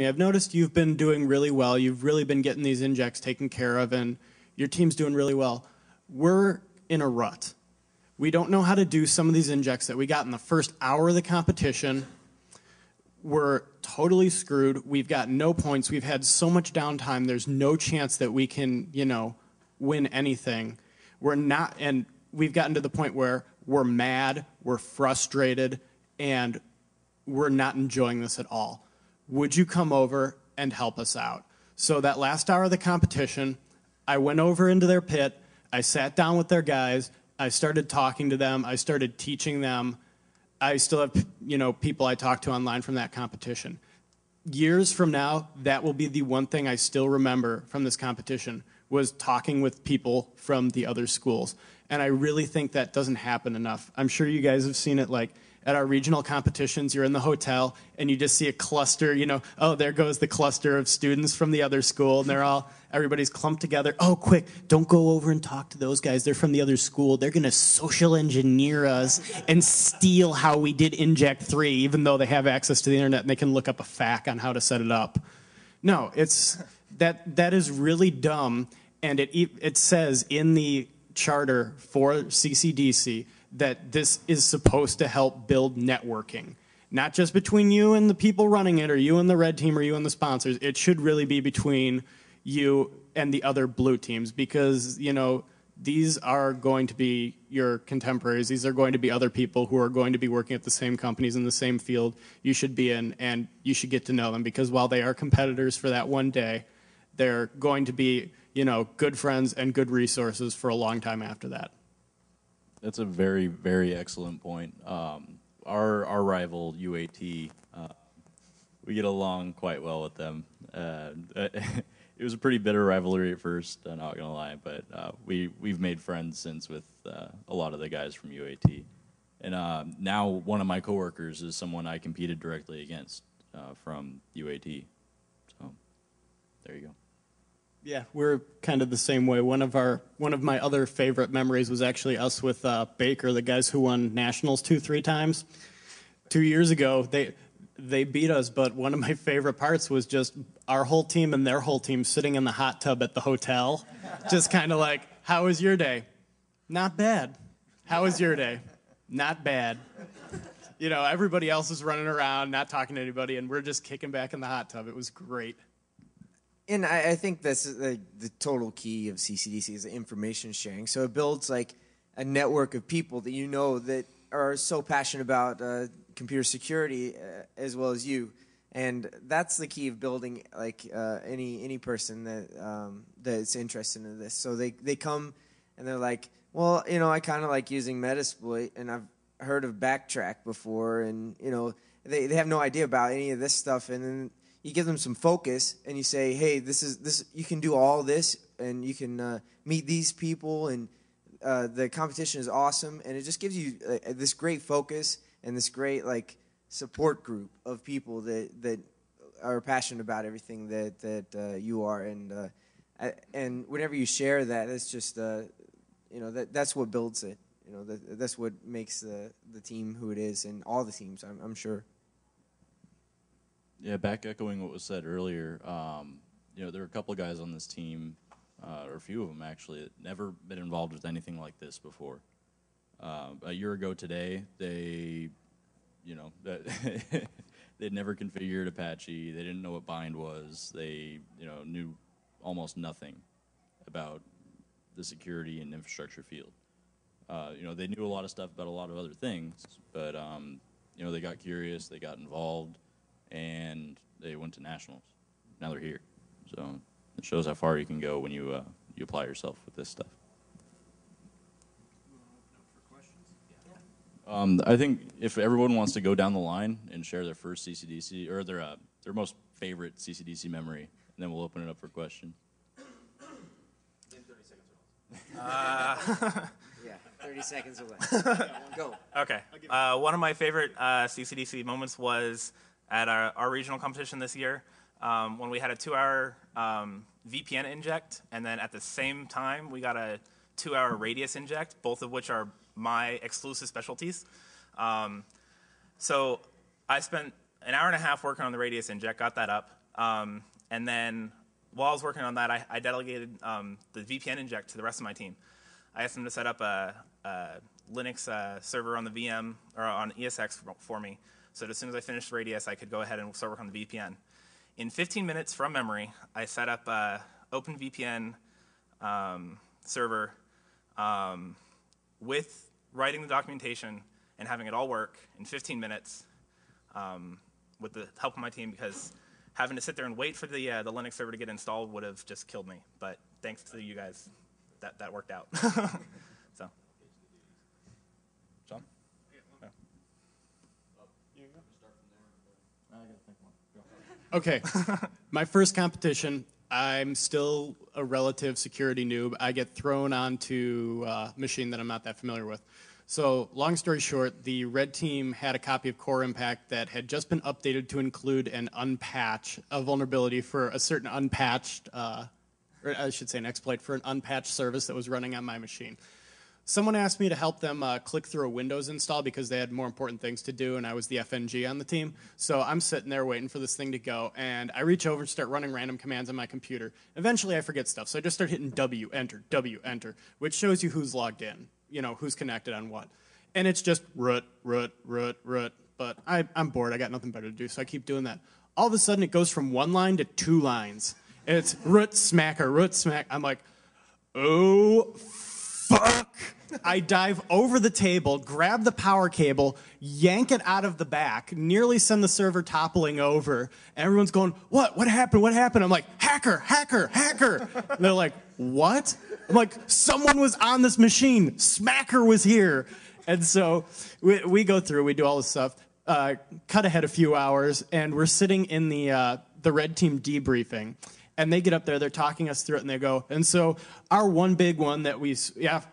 I've noticed you've been doing really well. You've really been getting these injects taken care of, and your team's doing really well. We're in a rut. We don't know how to do some of these injects that we got in the first hour of the competition. We're totally screwed. We've got no points. We've had so much downtime. There's no chance that we can, win anything. We're not, and we've gotten to the point where we're mad, we're frustrated, and we're not enjoying this at all. Would you come over and help us out? So that last hour of the competition, I went over into their pit, I sat down with their guys, I started talking to them, I started teaching them. I still have, people I talk to online from that competition. Years from now, that will be the one thing I still remember from this competition, was talking with people from the other schools. And I really think that doesn't happen enough. I'm sure you guys have seen it, like, at our regional competitions, you're in the hotel, and you just see a cluster, oh, there goes the cluster of students from the other school, and everybody's clumped together. Oh, quick, don't go over and talk to those guys. They're from the other school. They're going to social engineer us and steal how we did Inject 3, even though they have access to the internet and they can look up a FAQ on how to set it up. No, that is really dumb, and it says in the charter for CCDC that this is supposed to help build networking, not just between you and the people running it, or you and the red team, or you and the sponsors. It should really be between you and the other blue teams, because these are going to be your contemporaries. These are going to be other people who are going to be working at the same companies in the same field you should be in, and you should get to know them, because while they are competitors for that one day, they're going to be good friends and good resources for a long time after that. That's a very, very excellent point. Our rival, UAT, we get along quite well with them. It was a pretty bitter rivalry at first, I'm not going to lie, but we've made friends since with a lot of the guys from UAT. And now one of my coworkers is someone I competed directly against from UAT. So there you go. Yeah, we're kind of the same way. One of my other favorite memories was actually us with Baker, the guys who won nationals 2-3 times. 2 years ago, they beat us, but one of my favorite parts was just our whole team and their whole team sitting in the hot tub at the hotel, just kind of like, how was your day? Not bad. How was your day? Not bad. Everybody else is running around, not talking to anybody, and we're just kicking back in the hot tub. It was great. And I think that's the total key of CCDC is information sharing. So it builds like a network of people that that are so passionate about computer security as well as you. And that's the key of building like any person that's interested in this. So they come and they're like, well, I kind of like using Metasploit, and I've heard of Backtrack before, and they have no idea about any of this stuff, and then you give them some focus, and you say, hey, this you can do all this, and you can meet these people, and the competition is awesome, and it just gives you this great focus and this great support group of people that are passionate about everything that you are, and whenever you share that, it's just that's what builds it. That's what makes the team who it is, and all the teams, I'm sure. Yeah, back echoing what was said earlier, there were a couple of guys on this team, or a few of them actually, that never been involved with anything like this before. A year ago today, they'd never configured Apache. They didn't know what bind was. They, knew almost nothing about the security and infrastructure field. They knew a lot of stuff about a lot of other things, but they got curious, they got involved, and they went to nationals. Now they're here. So it shows how far you can go when you apply yourself with this stuff. I think if everyone wants to go down the line and share their first CCDC, or their most favorite CCDC memory, and then we'll open it up for questions. In 30 seconds or less. Yeah, 30 seconds or less. Go. Okay. One of my favorite CCDC moments was at our regional competition this year, when we had a 2-hour VPN inject, and then at the same time we got a 2-hour radius inject, both of which are my exclusive specialties. So I spent an hour and a half working on the radius inject, got that up. And then while I was working on that, I delegated the VPN inject to the rest of my team. I asked them to set up a Linux server on the VM or on ESX for me, so that as soon as I finished Radius, I could go ahead and start working on the VPN. In 15 minutes from memory, I set up a OpenVPN server with writing the documentation and having it all work in 15 minutes with the help of my team, because having to sit there and wait for the Linux server to get installed would have just killed me. But thanks to you guys, that worked out. So, John? No. Okay, my first competition, I'm still a relative security noob. I get thrown onto a machine that I'm not that familiar with. So long story short, the red team had a copy of Core Impact that had just been updated to include a vulnerability for a certain unpatched, or I should say an exploit for an unpatched service that was running on my machine. Someone asked me to help them click through a Windows install because they had more important things to do, and I was the FNG on the team. So I'm sitting there waiting for this thing to go, and I reach over and start running random commands on my computer. Eventually, I forget stuff, so I just start hitting W, enter, which shows you who's logged in, who's connected on what. And it's just root. But I'm bored. I got nothing better to do, so I keep doing that. All of a sudden, it goes from 1 line to 2 lines. And it's root smack. I'm like, oh, fuck. I dive over the table, grab the power cable, yank it out of the back, nearly send the server toppling over. And everyone's going, what? What happened? What happened? I'm like, hacker. And they're like, what? I'm like, someone was on this machine. Smacker was here. And so we go through, we do all this stuff, cut ahead a few hours, and we're sitting in the red team debriefing. And they get up there, they're talking us through it, and they go, and so our one big one that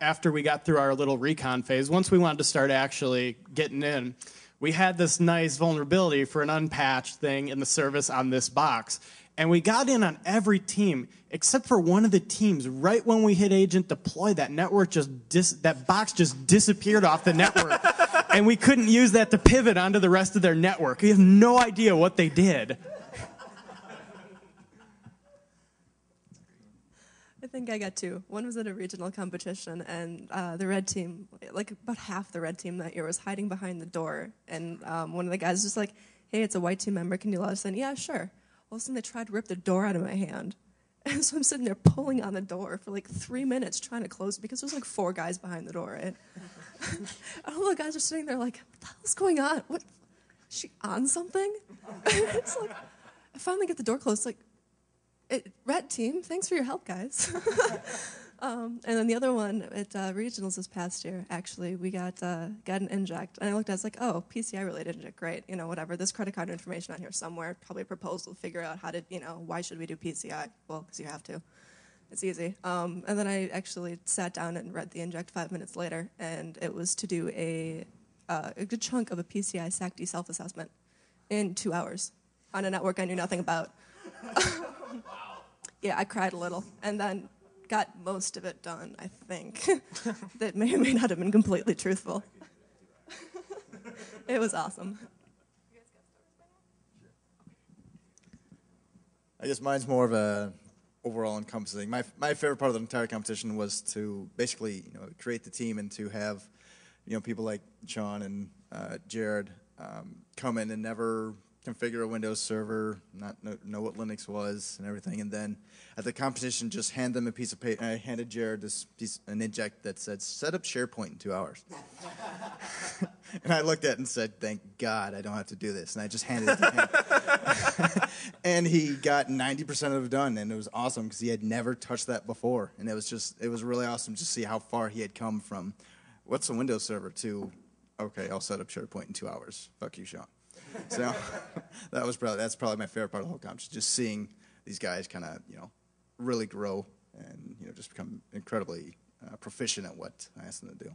after we got through our little recon phase, once we wanted to start actually getting in, we had this nice vulnerability for an unpatched thing in the service on this box. And we got in on every team, except for one of the teams. Right when we hit agent deploy, that box just disappeared off the network. And we couldn't use that to pivot onto the rest of their network. We have no idea what they did. I think I got 2. One was at a regional competition, and the red team, like about half the red team that year, was hiding behind the door. And one of the guys was just like, hey, it's a white team member, can you let us in? Yeah, sure. All of a sudden, they tried to rip the door out of my hand. And so I'm sitting there pulling on the door for like 3 minutes trying to close it because there's like 4 guys behind the door. And all the guys are sitting there like, what the hell's going on? What? Is she on something? It's like, I finally get the door closed, like, red team, thanks for your help, guys. And then the other one at regionals this past year, actually, we got an inject. And I looked at it, I was like, oh, PCI-related inject, great. Whatever. There's credit card information on here somewhere. Probably a proposal to figure out how to, why should we do PCI? Well, because you have to. It's easy. And then I actually sat down and read the inject 5 minutes later, and it was to do a good chunk of a PCI SACD self-assessment in 2 hours on a network I knew nothing about. Yeah, I cried a little, and then got most of it done, I think. That may or may not have been completely truthful. It was awesome. I guess mine's more of a overall encompassing. My favorite part of the entire competition was to basically create the team and to have people like Sean and Jared come in and never configure a Windows server, not know what Linux was and everything, and then at the competition just hand them a piece of paper. I handed Jared an inject that said, set up SharePoint in 2 hours. And I looked at it and said, thank God I don't have to do this. And I just handed it to him. And he got 90% of it done, and it was awesome because he had never touched that before. And it was really awesome to see how far he had come from, what's a Windows server, to, okay, I'll set up SharePoint in 2 hours. Fuck you, Sean. So that's probably my favorite part of the whole competition, just seeing these guys kind of really grow and just become incredibly proficient at what I asked them to do.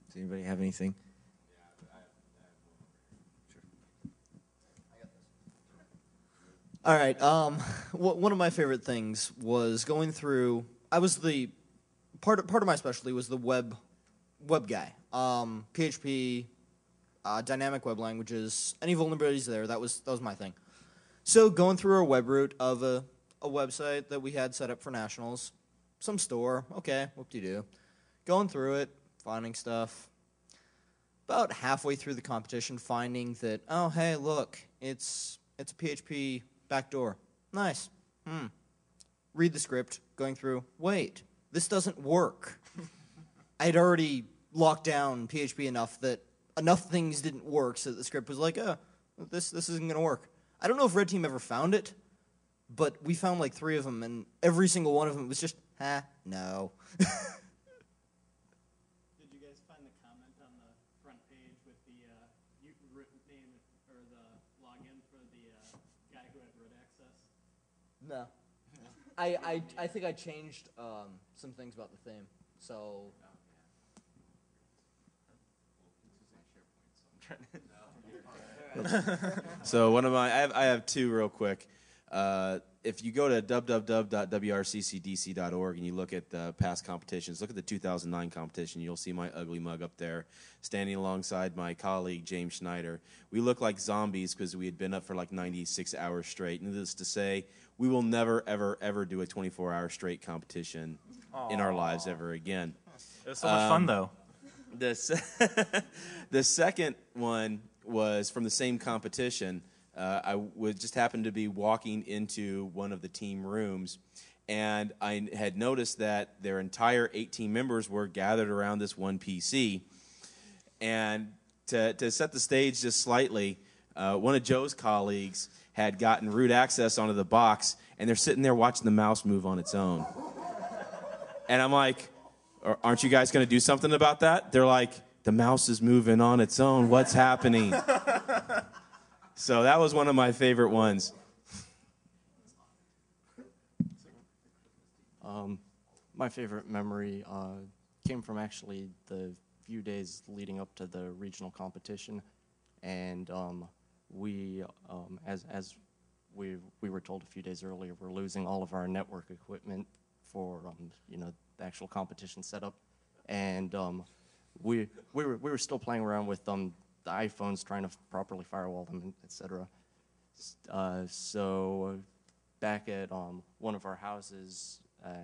Does anybody have anything? All right. One of my favorite things was going through. I was the part of my specialty was the web guy. PHP. dynamic web languages, any vulnerabilities there. That was my thing. So going through our web root of a website that we had set up for nationals, some store, okay, whoop-de-doo. Going through it, finding stuff. About halfway through the competition, finding that, oh, hey, look, it's a PHP backdoor. Nice. Read the script, going through, wait, this doesn't work. I had already locked down PHP enough that enough things didn't work so that the script was like, oh, this isn't going to work. I don't know if Red Team ever found it, but we found like 3 of them, and every single one of them was just, no. Did you guys find the comment on the front page with the name or the login for the guy who had root access? No. I think I changed some things about the theme, so... So one of my, I have 2 real quick. If you go to www.wrccdc.org and you look at the past competitions, look at the 2009 competition, you'll see my ugly mug up there, standing alongside my colleague James Schneider. We look like zombies because we had been up for like 96 hours straight. Needless to say, we will never, ever, ever do a 24-hour straight competition in our lives ever again. It was so much fun, though. The second one was from the same competition. I would just happened to be walking into one of the team rooms, and I had noticed that their entire 18 members were gathered around this one PC. And to set the stage just slightly, one of Joe's colleagues had gotten root access onto the box, and they're sitting there watching the mouse move on its own. And I'm like, aren't you guys going to do something about that? They're like, the mouse is moving on its own. What's happening? So that was one of my favorite ones. My favorite memory came from actually the few days leading up to the regional competition, and we, as we were told a few days earlier, we're losing all of our network equipment for the actual competition setup, and we were still playing around with the iPhones, trying to properly firewall them, etc. So back at one of our houses,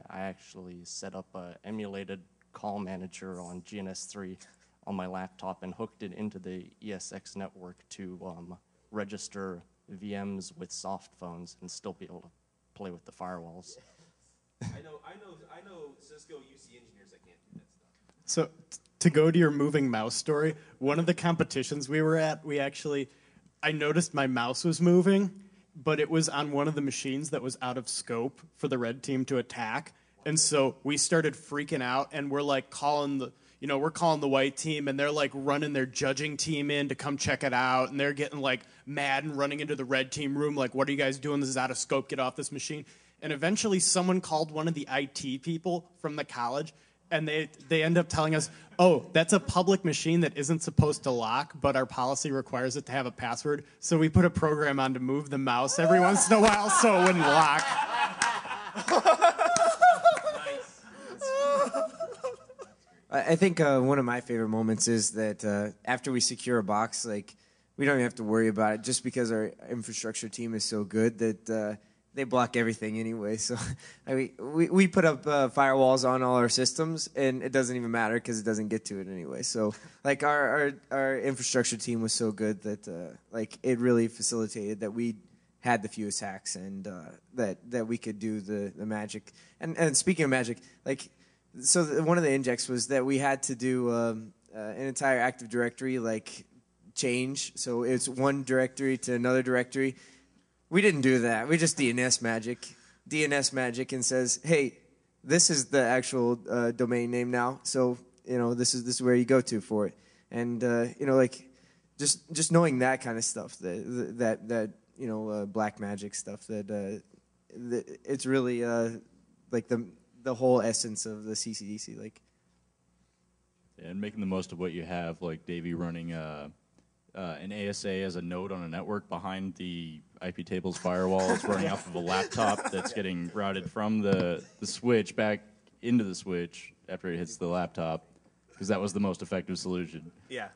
I actually set up an emulated call manager on GNS3 on my laptop and hooked it into the ESX network to register VMs with soft phones and still be able to play with the firewalls. I know Cisco UC engineers that can't do that stuff. So to go to your moving mouse story, one of the competitions we were at, I noticed my mouse was moving, but it was on one of the machines that was out of scope for the red team to attack. And so we started freaking out, and we're like calling the white team, and they're like running their judging team in to come check it out, and they're getting like mad and running into the red team room like, what are you guys doing? This is out of scope. Get off this machine. And eventually someone called one of the IT people from the college, and they end up telling us, oh, that's a public machine that isn't supposed to lock, but our policy requires it to have a password. So we put a program on to move the mouse every once in a while so it wouldn't lock. I think one of my favorite moments is that after we secure a box, like, we don't even have to worry about it just because our infrastructure team is so good that they block everything anyway. So we put up firewalls on all our systems, and it doesn't even matter because it doesn't get to it anyway. So like our infrastructure team was so good that like it really facilitated that we had the fewest hacks and that we could do the magic. And speaking of magic, like, so one of the injects was that we had to do an entire Active Directory like change. So it's one directory to another directory. We didn't do that. We just DNS magic and says, hey, this is the actual domain name now. So, this is where you go to for it. And, like just knowing that kind of stuff, that black magic stuff, that it's really like the whole essence of the CCDC. Like, and making the most of what you have, like Davey running an ASA as a node on a network behind the IP tables firewall. It's running off of a laptop that's getting routed from the switch back into the switch after it hits the laptop, because that was the most effective solution. Yeah.